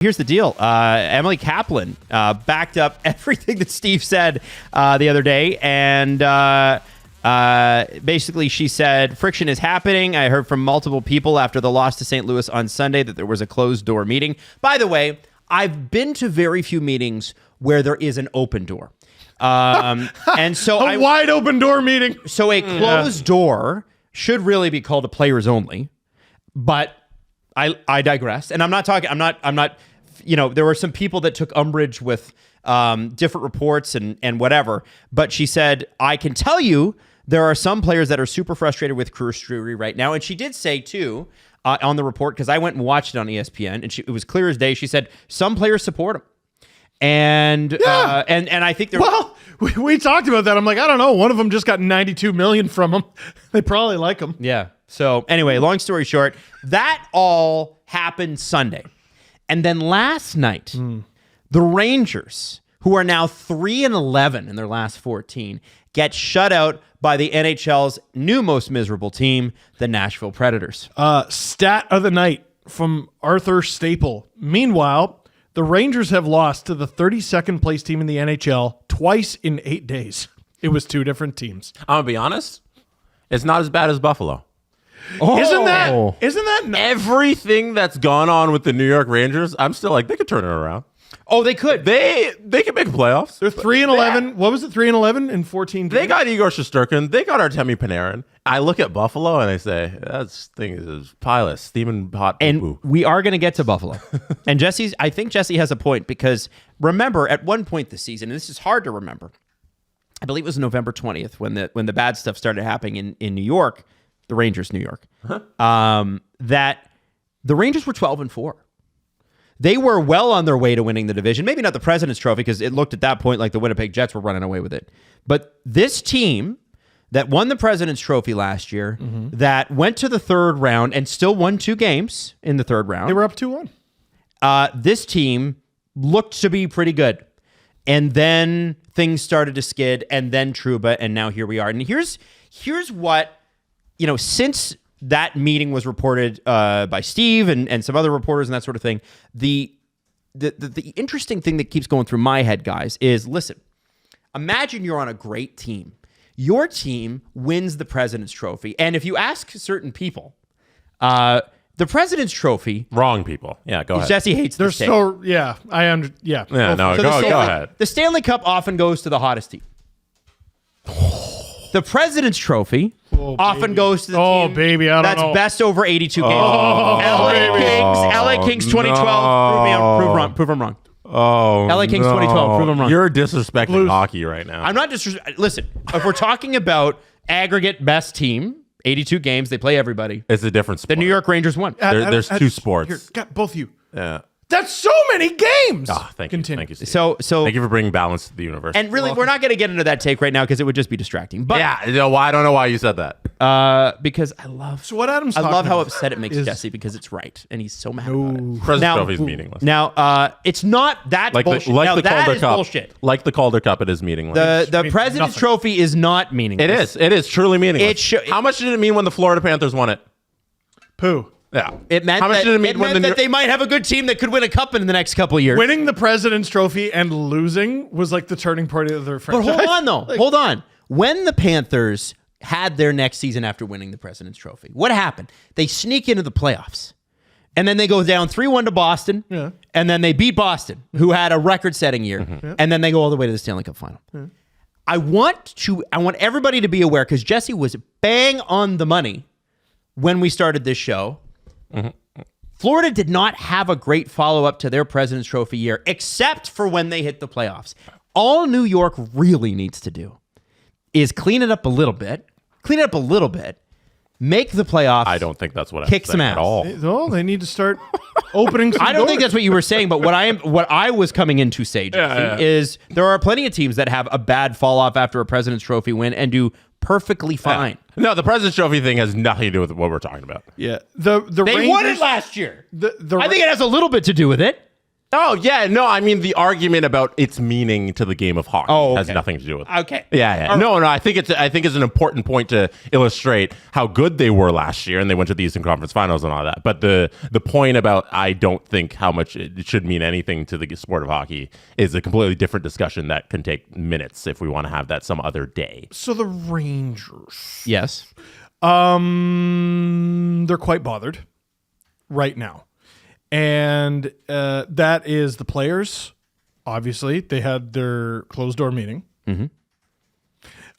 Here's the deal. Emily Kaplan backed up everything that Steve said the other day. And basically she said, friction is happening. I heard from multiple people after the loss to St. Louis on Sunday that there was a closed door meeting. By the way, I've been to very few meetings where there is an open door. And so a wide open door meeting. So a closed door should really be called a players only. But I digress. And I'm not, you know, there were some people that took umbrage with different reports and whatever. But she said, I can tell you there are some players that are super frustrated with Cruz Drury right now. And she did say, too, on the report, because I went and watched it on ESPN, and it was clear as day. She said, some players support him. And and I think well, we talked about that. I'm like, I don't know. One of them just got 92 million from him. They probably like him. Yeah. So anyway, long story short, that all happened Sunday. And then last night, the Rangers, who are now 3-11 in their last 14, get shut out by the NHL's new most miserable team, the Nashville Predators. Stat of the night from Arthur Staple. Meanwhile, the Rangers have lost to the 32nd place team in the NHL twice in 8 days. It was two different teams. I'm going to be honest. It's not as bad as Buffalo. Oh. Isn't that everything that's gone on with the New York Rangers? I'm still like, they could turn it around. Oh, they could. They could make playoffs. They're 3-11. What was it? 3-11 in 14 games? They got Igor Shesterkin. They got Artemi Panarin. I look at Buffalo and I say, that thing is pilot, steaming hot. And we are going to get to Buffalo. And I think Jesse has a point, because remember, at one point this season, and this is hard to remember, I believe it was November 20th when the bad stuff started happening in New York, the Rangers, New York, that the Rangers were 12-4. They were well on their way to winning the division. Maybe not the President's Trophy, because it looked at that point like the Winnipeg Jets were running away with it. But this team that won the President's Trophy last year, that went to the third round and still won 2 games in the third round. They were up 2-1. This team looked to be pretty good. And then things started to skid, and then Trouba, and now here we are. And here's what, you know, since that meeting was reported by Steve and some other reporters and that sort of thing, the interesting thing that keeps going through my head, guys, is, listen, imagine you're on a great team. Your team wins the President's Trophy. And if you ask certain people, the President's Trophy... Wrong people. Yeah, go ahead. Jesse hates They're this take. so... Yeah, Yeah, no, So go ahead. The Stanley Cup often goes to the hottest team. The President's Trophy often goes to the team that's best over 82 games. LA Kings 2012. Prove them wrong. Oh, LA Kings 2012. Prove them wrong. You're disrespecting hockey right now. I'm not disrespecting. Listen, if we're talking about aggregate best team, 82 games, they play everybody. It's a different sport. The New York Rangers won. There's 2 sports. Here, got both of you. Yeah. That's so many games. Thank you. Thank you, Steve. So thank you for bringing balance to the universe. And really, we're not going to get into that take right now because it would just be distracting. But yeah, I don't know why you said that. Because I love. So what Adam's I talking love how about upset it makes Jesse, because it's right, and he's so mad about it. President's Trophy is meaningless. Now, it's not that bullshit. The that Calder is Cup. bullshit. Like the Calder Cup, it is meaningless. The President's Trophy is not meaningless. It is truly meaningless. How much did it mean when the Florida Panthers won it? Poo. Yeah. It meant that they might have a good team that could win a cup in the next couple of years. Winning the President's Trophy and losing was like the turning point of their franchise. But hold on, though. Hold on. When the Panthers had their next season after winning the President's Trophy, what happened? They sneak into the playoffs. And then they go down 3-1 to Boston. Yeah. And then they beat Boston, who had a record-setting year. Mm-hmm. And then they go all the way to the Stanley Cup final. Yeah. I want everybody to be aware, because Jesse was bang on the money when we started this show. Mm-hmm. Florida did not have a great follow-up to their President's Trophy year, except for when they hit the playoffs. All New York really needs to do is clean it up a little bit, make the playoffs. I don't think that's what kick I'm some saying ass at all. No, they need to start opening some I don't doors. think that's what you were saying, but what I was coming in to say, Jesse, is there are plenty of teams that have a bad fall-off after a President's Trophy win and do perfectly fine. Yeah. No, the President's Trophy thing has nothing to do with what we're talking about. Yeah. They won it last year. I think it has a little bit to do with it. Oh, yeah. No, I mean, the argument about its meaning to the game of hockey has nothing to do with it. Okay. Yeah. No, I think it's an important point to illustrate how good they were last year, and they went to the Eastern Conference Finals and all that. But the point about I don't think how much it should mean anything to the sport of hockey is a completely different discussion that can take minutes if we want to have that some other day. So the Rangers. Yes. They're quite bothered right now. And that is the players. Obviously, they had their closed door meeting.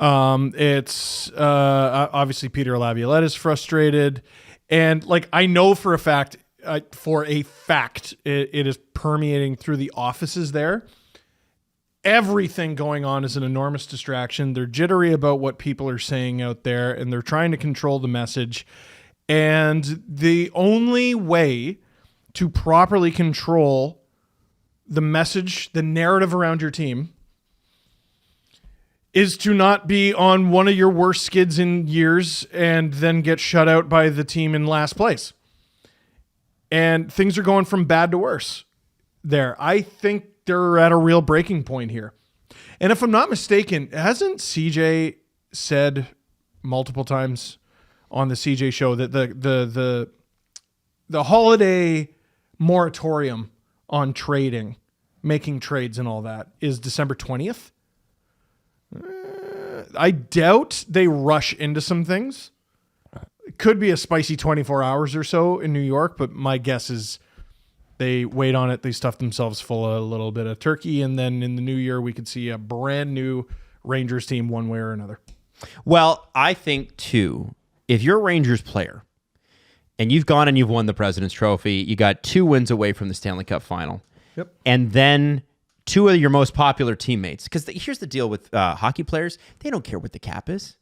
It's obviously Peter Laviolette is frustrated, and like I know for a fact, it is permeating through the offices there. Everything going on is an enormous distraction. They're jittery about what people are saying out there, and they're trying to control the message. And the only way to properly control the message, the narrative around your team, is to not be on one of your worst skids in years and then get shut out by the team in last place. And things are going from bad to worse there. I think they're at a real breaking point here. And if I'm not mistaken, hasn't CJ said multiple times on the CJ show that the holiday moratorium on trading, making trades and all that is December 20th? I doubt they rush into some things. It could be a spicy 24 hours or so in New York, but my guess is they wait on it. They stuff themselves full of a little bit of turkey, and then in the new year, we could see a brand new Rangers team one way or another. Well, I think, too, if you're a Rangers player and you've gone and you've won the President's Trophy, you got 2 wins away from the Stanley Cup final, and then 2 of your most popular teammates. Because here's the deal with hockey players. They don't care what the cap is.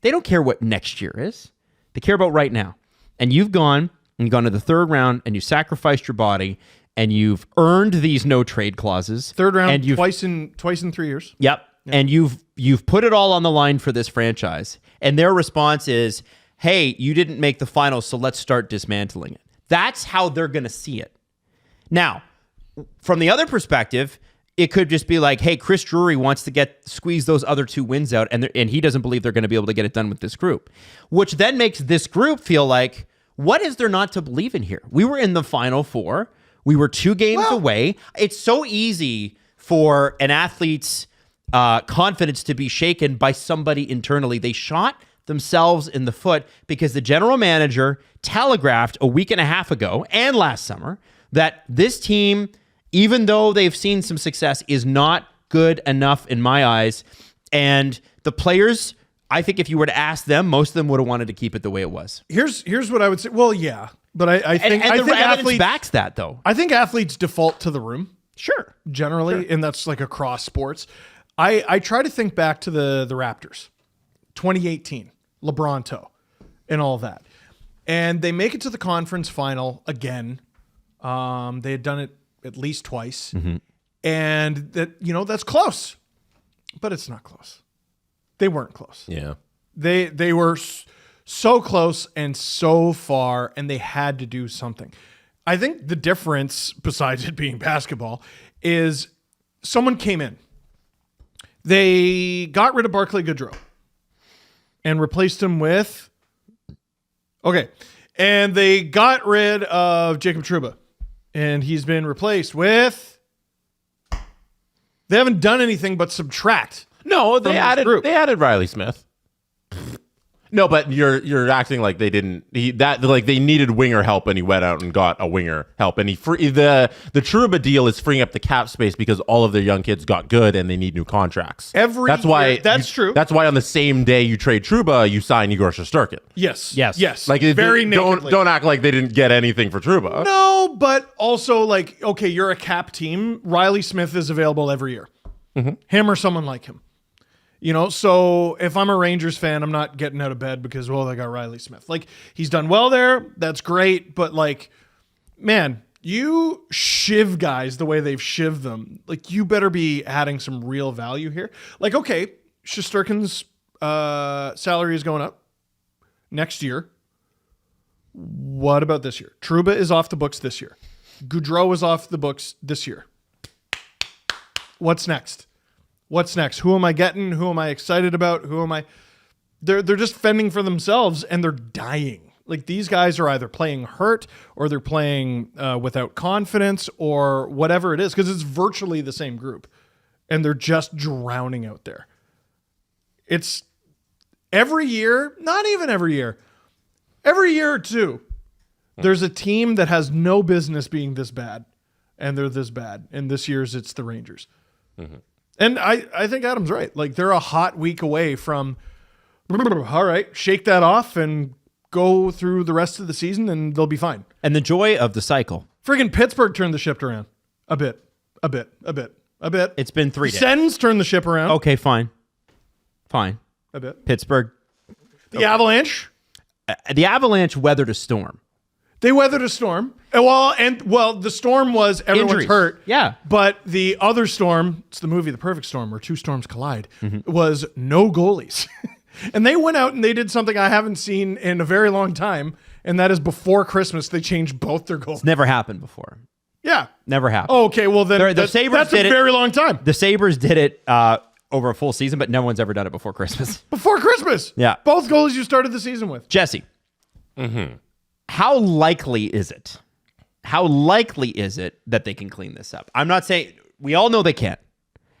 They don't care what next year is. They care about right now. And you've gone to the third round, and you sacrificed your body, and you've earned these no trade clauses. Third round, and twice in 3 years. Yep. And you've put it all on the line for this franchise. And their response is, hey, you didn't make the finals, so let's start dismantling it. That's how they're going to see it. Now, from the other perspective, it could just be like, hey, Chris Drury wants to squeeze those other 2 wins out, and he doesn't believe they're going to be able to get it done with this group, which then makes this group feel like, what is there not to believe in here? We were in the Final Four. We were 2 games away. It's so easy for an athlete's confidence to be shaken by somebody internally. They shot themselves in the foot because the general manager telegraphed a week and a half ago and last summer that this team, even though they've seen some success, is not good enough in my eyes. And the players, I think if you were to ask them, most of them would have wanted to keep it the way it was. Here's what I would say. Well, yeah, but I think and I the think evidence athletes backs that, though. I think athletes default to the room. Sure. Generally, and that's like across sports. I try to think back to the Raptors, 2018, LeBronto, and all that. And they make it to the conference final again. They had done it at least twice. And that's close. But it's not close. They weren't close. Yeah. They were so close and so far, and they had to do something. I think the difference, besides it being basketball, is someone came in. They got rid of Barclay Goodrow and replaced him with... Okay. And they got rid of Jacob Trouba, and he's been replaced with... They haven't done anything but subtract. No, they added Riley Smith. No, but you're acting like they didn't. They needed winger help, and he went out and got a winger help, and the Trouba deal is freeing up the cap space because all of their young kids got good and they need new contracts. That's true. That's why on the same day you trade Trouba, you sign Igor Shesterkin. Yes. Like very don't act like they didn't get anything for Trouba. No, but also like, okay, you're a cap team. Riley Smith is available every year. Him or someone like him. So if I'm a Rangers fan, I'm not getting out of bed because, they got Riley Smith. Like, he's done well there. That's great. But, like, man, you shiv guys the way they've shivved them. Like, you better be adding some real value here. Like, okay, Shesterkin's salary is going up next year. What about this year? Trouba is off the books this year. Gaudreau was off the books this year. What's next? What's next? Who am I getting? Who am I excited about? Who am I? They're just fending for themselves and they're dying. Like these guys are either playing hurt or they're playing without confidence or whatever it is, because it's virtually the same group and they're just drowning out there. It's every year, not even every year or two, there's a team that has no business being this bad and they're this bad. And this year's it's the Rangers. Mm-hmm. And I think Adam's right. Like they're a hot week away from, all right, shake that off and go through the rest of the season and they'll be fine. And the joy of the cycle. Friggin' Pittsburgh turned the ship around. A bit. It's been 3 days. Sens turned the ship around. Okay, fine. A bit. Pittsburgh. The Avalanche. The Avalanche weathered a storm. They weathered a storm. Well, the storm was everyone's Injuries. hurt. Yeah. But the other storm, it's the movie The Perfect Storm, where two storms collide, was no goalies. And they went out and they did something I haven't seen in a very long time, and that is before Christmas, they changed both their goals. It's never happened before. Yeah. Never happened. Oh, okay, well then The Sabres that's did a it. very long time. The Sabres did it over a full season, but no one's ever done it before Christmas. Before Christmas. Yeah. Both goalies you started the season with. Jesse, how likely is it? How likely is it that they can clean this up? I'm not saying, we all know they can't.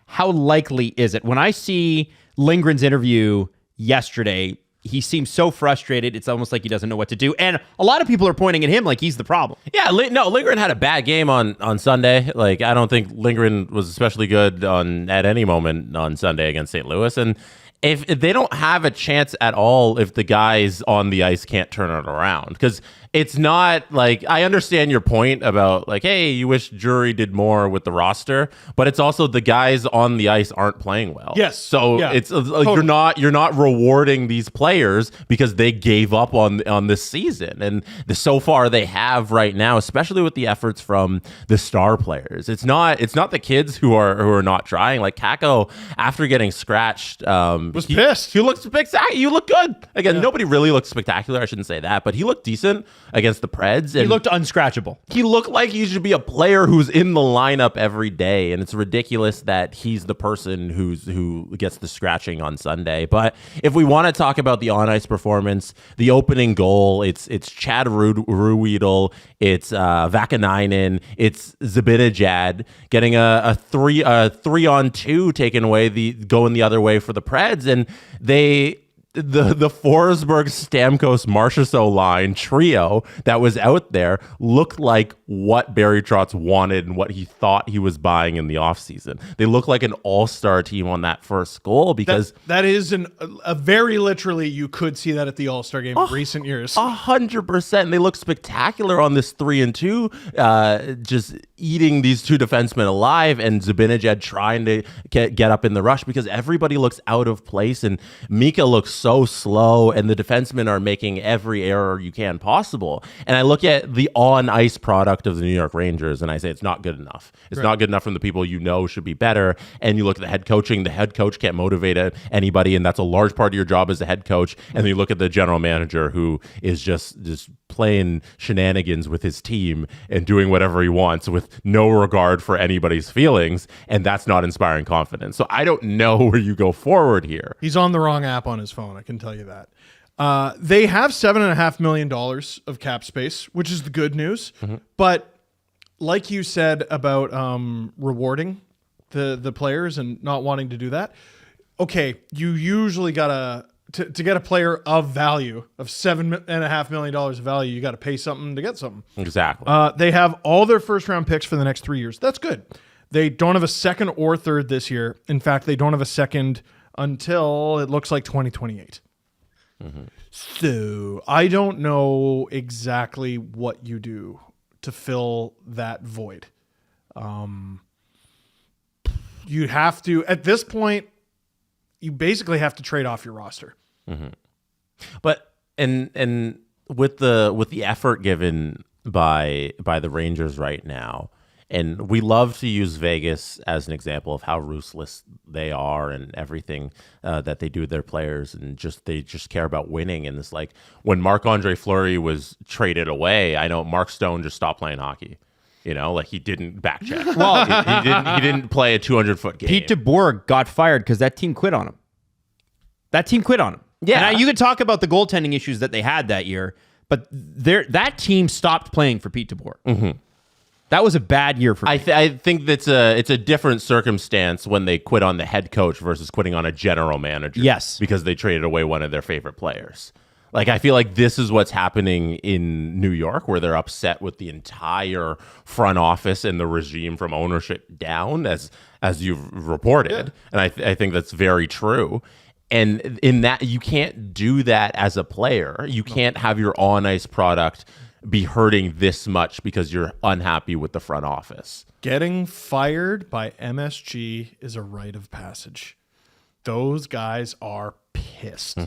How likely is it? When I see Lindgren's interview yesterday, he seems so frustrated. It's almost like he doesn't know what to do. And a lot of people are pointing at him like he's the problem. Yeah, Lindgren had a bad game on Sunday. Like, I don't think Lindgren was especially good at any moment on Sunday against St. Louis. And if they don't have a chance at all, if the guys on the ice can't turn it around, because it's not like, I understand your point about like, hey, you wish Drury did more with the roster, but it's also the guys on the ice aren't playing well. Yes. So Yeah. it's like Totally. you're not rewarding these players because they gave up on this season, and so far they have right now, especially with the efforts from the star players. It's not the kids who are not trying. Like Kakko, after getting scratched, Was pissed. He looked spectacular. You look good. Again, nobody really looked spectacular. I shouldn't say that, but he looked decent against the Preds. He looked unscratchable. He looked like he should be a player who's in the lineup every day, and it's ridiculous that he's the person who gets the scratching on Sunday. But if we want to talk about the on-ice performance, the opening goal, it's Chad Ruhwedel, it's Vakanainen, it's Zibanejad getting a 3-on-2 taken away, going the other way for the Preds, and the Forsberg, Stamkos, Marchessault line trio that was out there looked like what Barry Trotz wanted and what he thought he was buying in the offseason. They look like an all-star team on that first goal because that is a very literally, you could see that at the All-Star game in recent years. 100%. They look spectacular on this 3-and-2, just eating these two defensemen alive, and Zibanejad trying to get up in the rush because everybody looks out of place, and Mika looks so slow, and the defensemen are making every error you can possible. And I look at the on-ice product of the New York Rangers, and I say it's not good enough. It's not good enough from the people you know should be better. And you look at the head coaching, the head coach can't motivate anybody, and that's a large part of your job as a head coach. And then you look at the general manager who is just playing shenanigans with his team and doing whatever he wants with no regard for anybody's feelings, and that's not inspiring confidence. So I don't know where you go forward here. He's on the wrong app on his phone, I can tell you that. They have $7.5 million of cap space, which is the good news. Mm-hmm. But like you said about rewarding the players and not wanting to do that, okay, you usually got to get a player of value, of $7.5 million of value, you got to pay something to get something. Exactly. They have all their first-round picks for the next 3 years. That's good. They don't have a second or third this year. In fact, they don't have a second until it looks like 2028. Mm-hmm. So I don't know exactly what you do to fill that void. You have to, at this point, you basically have to trade off your roster. Mm-hmm. But and with the effort given by the Rangers right now, and we love to use Vegas as an example of how ruthless they are and everything that they do with their players, and they just care about winning. And it's like when Marc-Andre Fleury was traded away, I know Mark Stone just stopped playing hockey. You know, like he didn't back check. Well, he didn't play a 200-foot game. Pete DeBoer got fired because that team quit on him. Yeah. And you could talk about the goaltending issues that they had that year, but that team stopped playing for Pete DeBoer. Mm-hmm. That was a bad year for Pete. I think it's a different circumstance when they quit on the head coach versus quitting on a general manager. Yes. Because they traded away one of their favorite players. Like, I feel like this is what's happening in New York, where they're upset with the entire front office and the regime from ownership down, as you've reported. Yeah. And I think that's very true. And in that, you can't do that as a player. You can't have your on-ice product be hurting this much because you're unhappy with the front office. Getting fired by MSG is a rite of passage. Those guys are pissed.